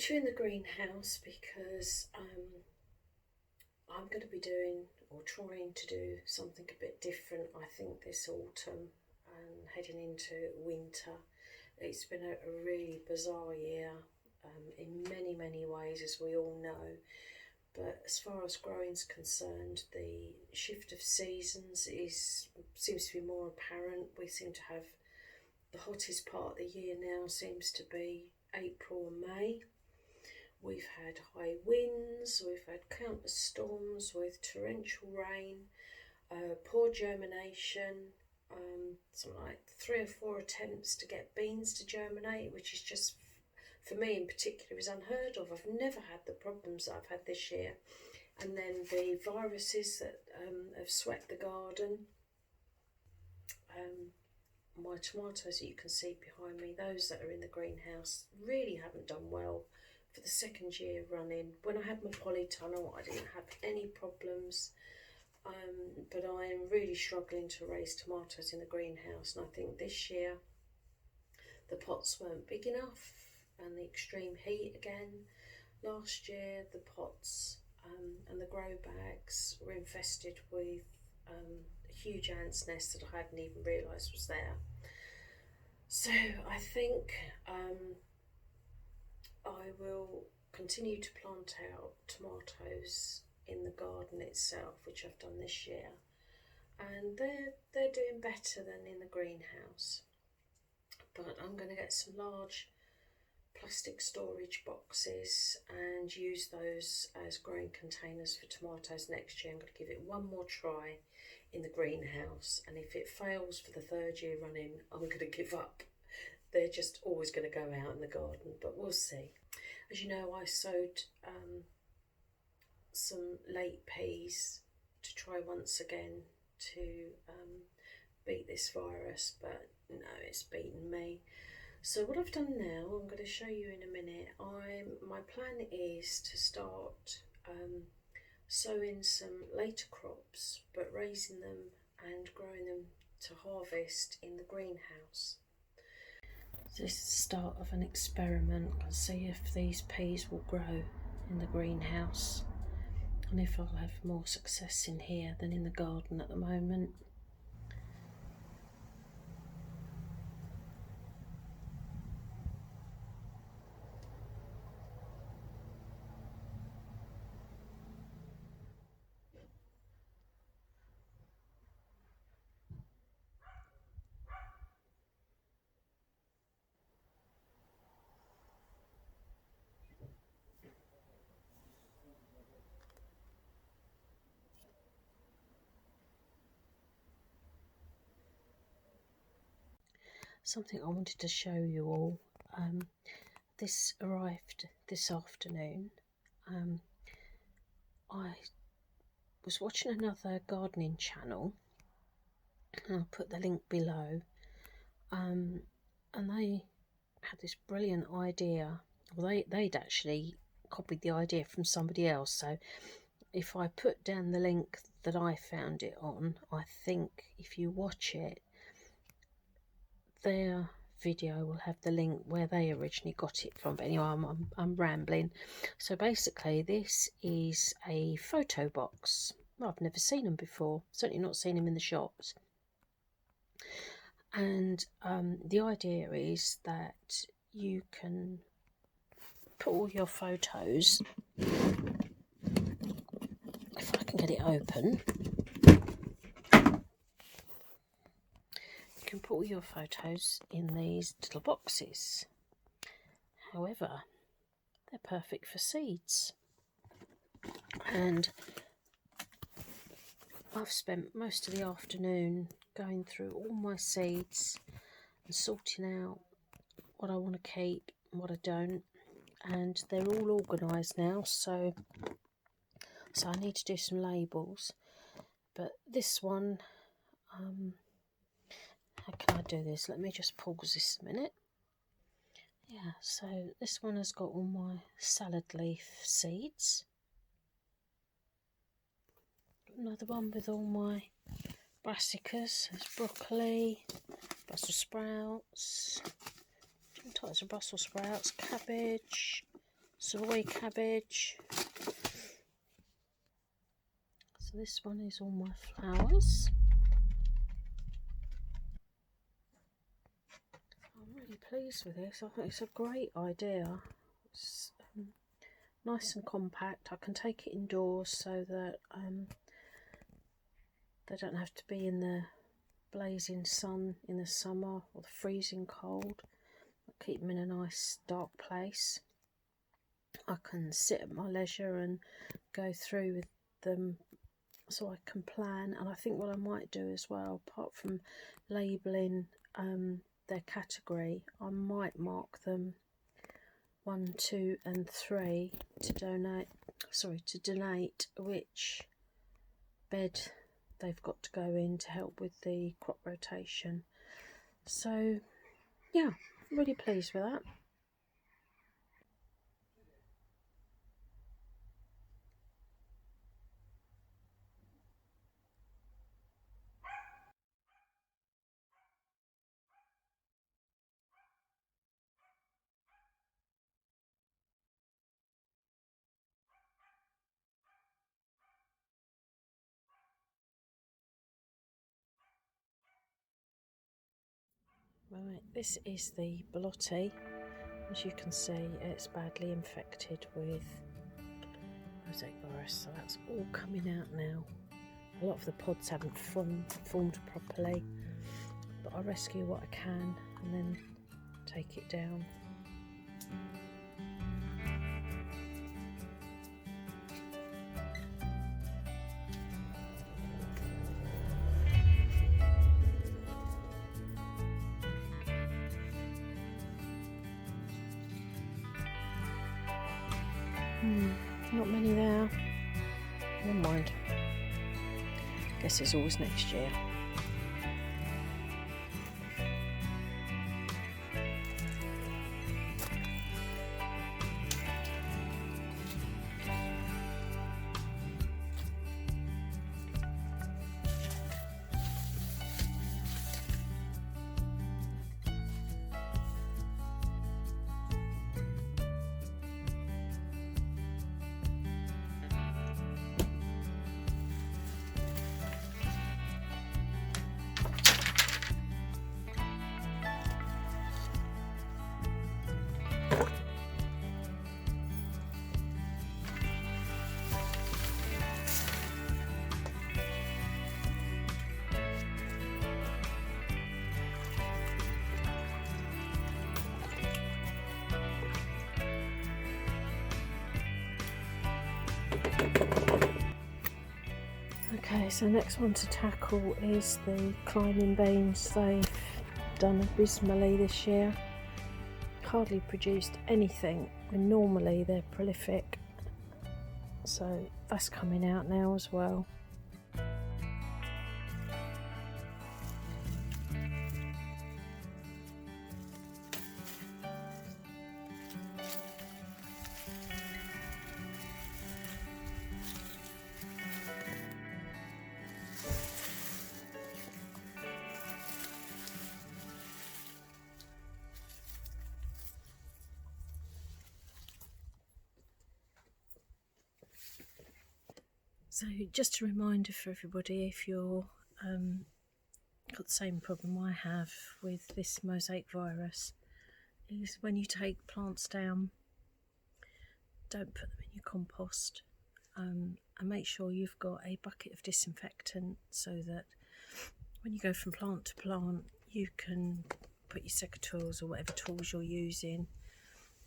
Winter in the greenhouse because I'm going to be doing or trying to do something a bit different, I think, this autumn and heading into winter. It's been a really bizarre year in many ways, as we all know. But as far as growing's concerned, the shift of seasons seems to be more apparent. We seem to have the hottest part of the year now seems to be April and May. We've had high winds, we've had countless storms with torrential rain, poor germination, something like 3 or 4 attempts to get beans to germinate, which is just, for me in particular, is unheard of. I've never had the problems that I've had this year. And then the viruses that have swept the garden. My tomatoes that you can see behind me, those that are in the greenhouse, really haven't done well for the 2nd year running. When I had my polytunnel, I didn't have any problems, but I'm really struggling to raise tomatoes in the greenhouse. And I think this year the pots weren't big enough, and the extreme heat again. Last year the pots and the grow bags were infested with a huge ant's nest that I hadn't even realised was there. So I think I will continue to plant out tomatoes in the garden itself, which I've done this year, and they're doing better than in the greenhouse. But I'm going to get some large plastic storage boxes and use those as growing containers for tomatoes next year. I'm going to give it one more try in the greenhouse, and if it fails for the 3rd year running, I'm going to give up. They're just always going to go out in the garden, but we'll see. As you know, I sowed some late peas to try once again to beat this virus, but no, it's beaten me. So what I've done now, I'm going to show you in a minute. My plan is to start sowing some later crops, but raising them and growing them to harvest in the greenhouse. So this is the start of an experiment. I'll see if these peas will grow in the greenhouse and if I'll have more success in here than in the garden at the moment. Something I wanted to show you all. This arrived this afternoon. I was watching another gardening channel, and I'll put the link below, and they had this brilliant idea. Well, they'd actually copied the idea from somebody else, so if I put down the link that I found it on, I think if you watch it, their video will have the link where they originally got it from. But anyway, I'm rambling. So basically, this is a photo box. Well, I've never seen them before, certainly not seen them in the shops. And the idea is that you can put all your photos, if I can get it open, you can put all your photos in these little boxes. However, they're perfect for seeds, and I've spent most of the afternoon going through all my seeds and sorting out what I want to keep and what I don't, and they're all organised now, so I need to do some labels. But this one, how can I do this? Let me just pause this a minute. Yeah, so this one has got all my salad leaf seeds. Another one with all my brassicas. There's broccoli, Brussels sprouts, different types of Brussels sprouts, cabbage, soy cabbage. So this one is all my flowers. I'm really pleased with this. I think it's a great idea. It's nice and compact. I can take it indoors so that they don't have to be in the blazing sun in the summer or the freezing cold. I keep them in a nice dark place. I can sit at my leisure and go through with them so I can plan. And I think what I might do as well, apart from labelling their category, I might mark them 1, 2 and 3 to donate which bed they've got to go in to help with the crop rotation. So yeah, really pleased with that. Right, this is the Blotter. As you can see, it's badly infected with Mosaic Virus, so that's all coming out now. A lot of the pods haven't formed properly, but I rescue what I can and then take it down. Not many there. Never mind. Guess it's always next year. Okay, so next one to tackle is the climbing beans. They've done abysmally this year. Hardly produced anything when normally they're prolific. So that's coming out now as well. So just a reminder for everybody, if you're got the same problem I have with this Mosaic virus, is when you take plants down, don't put them in your compost, and make sure you've got a bucket of disinfectant so that when you go from plant to plant you can put your secateurs or whatever tools you're using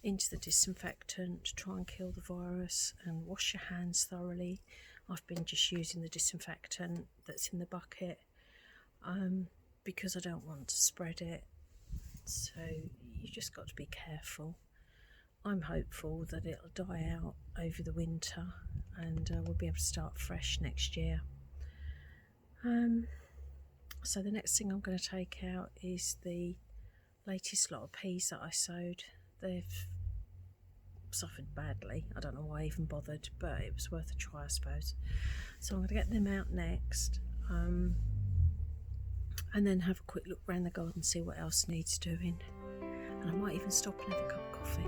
into the disinfectant to try and kill the virus, and wash your hands thoroughly. I've been just using the disinfectant that's in the bucket because I don't want to spread it, so you just got to be careful. I'm hopeful that it'll die out over the winter and we'll be able to start fresh next year. So the next thing I'm going to take out is the latest lot of peas that I sowed. They've suffered badly. I don't know why I even bothered, but it was worth a try, I suppose. So I'm going to get them out next, and then have a quick look around the garden, see what else needs doing, and I might even stop and have a cup of coffee.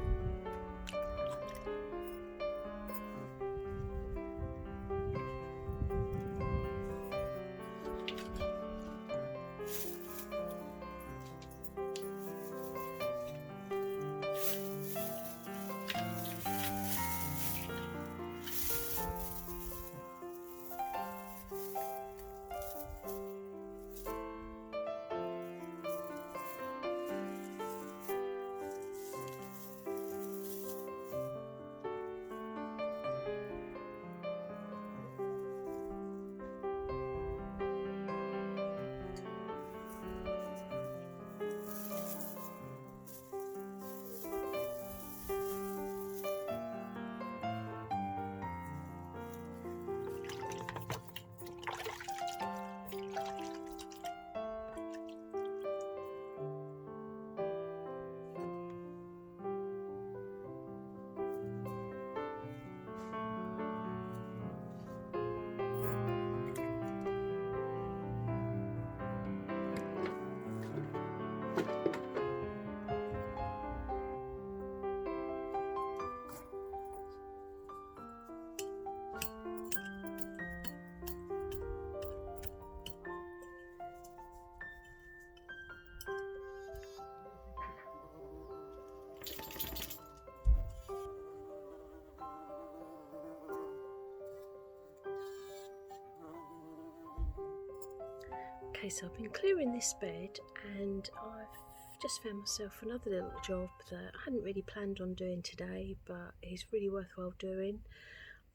Okay, so I've been clearing this bed and I've just found myself another little job that I hadn't really planned on doing today, but it's really worthwhile doing.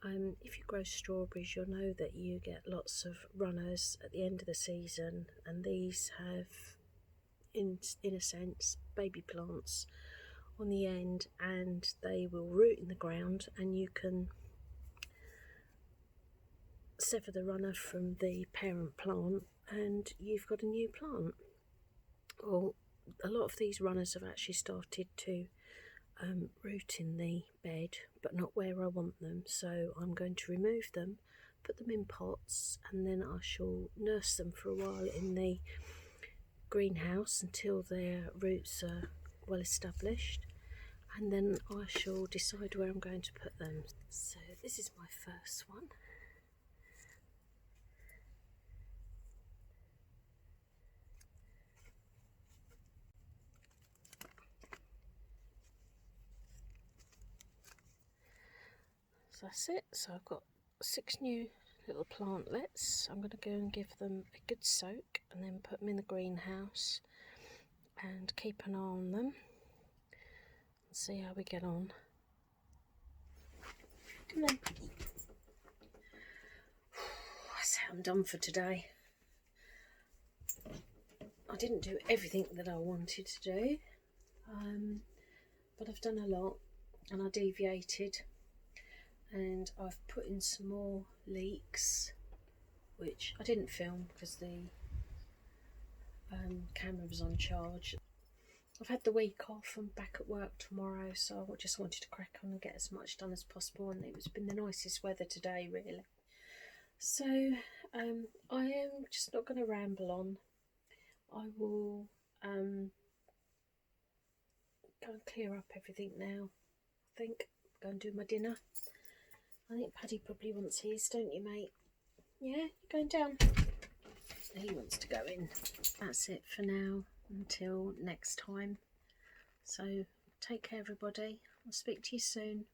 If you grow strawberries, you'll know that you get lots of runners at the end of the season, and these have, in a sense, baby plants on the end, and they will root in the ground, and you can sever the runner from the parent plant and you've got a new plant. Well, a lot of these runners have actually started to root in the bed, but not where I want them, so I'm going to remove them, put them in pots, and then I shall nurse them for a while in the greenhouse until their roots are well established, and then I shall decide where I'm going to put them. So this is my first one. So that's it. So I've got 6 new little plantlets. I'm going to go and give them a good soak and then put them in the greenhouse and keep an eye on them and see how we get on. Come on. That's how I'm done for today. I didn't do everything that I wanted to do, but I've done a lot, and I deviated. And I've put in some more leeks, which I didn't film because the camera was on charge. I've had the week off and back at work tomorrow, so I just wanted to crack on and get as much done as possible, and it's been the nicest weather today, really. So I am just not going to ramble on. I will go and clear up everything now. I think go and do my dinner. I think Paddy probably wants his, don't you, mate? Yeah, you're going down. He wants to go in. That's it for now until next time. So take care, everybody. I'll speak to you soon.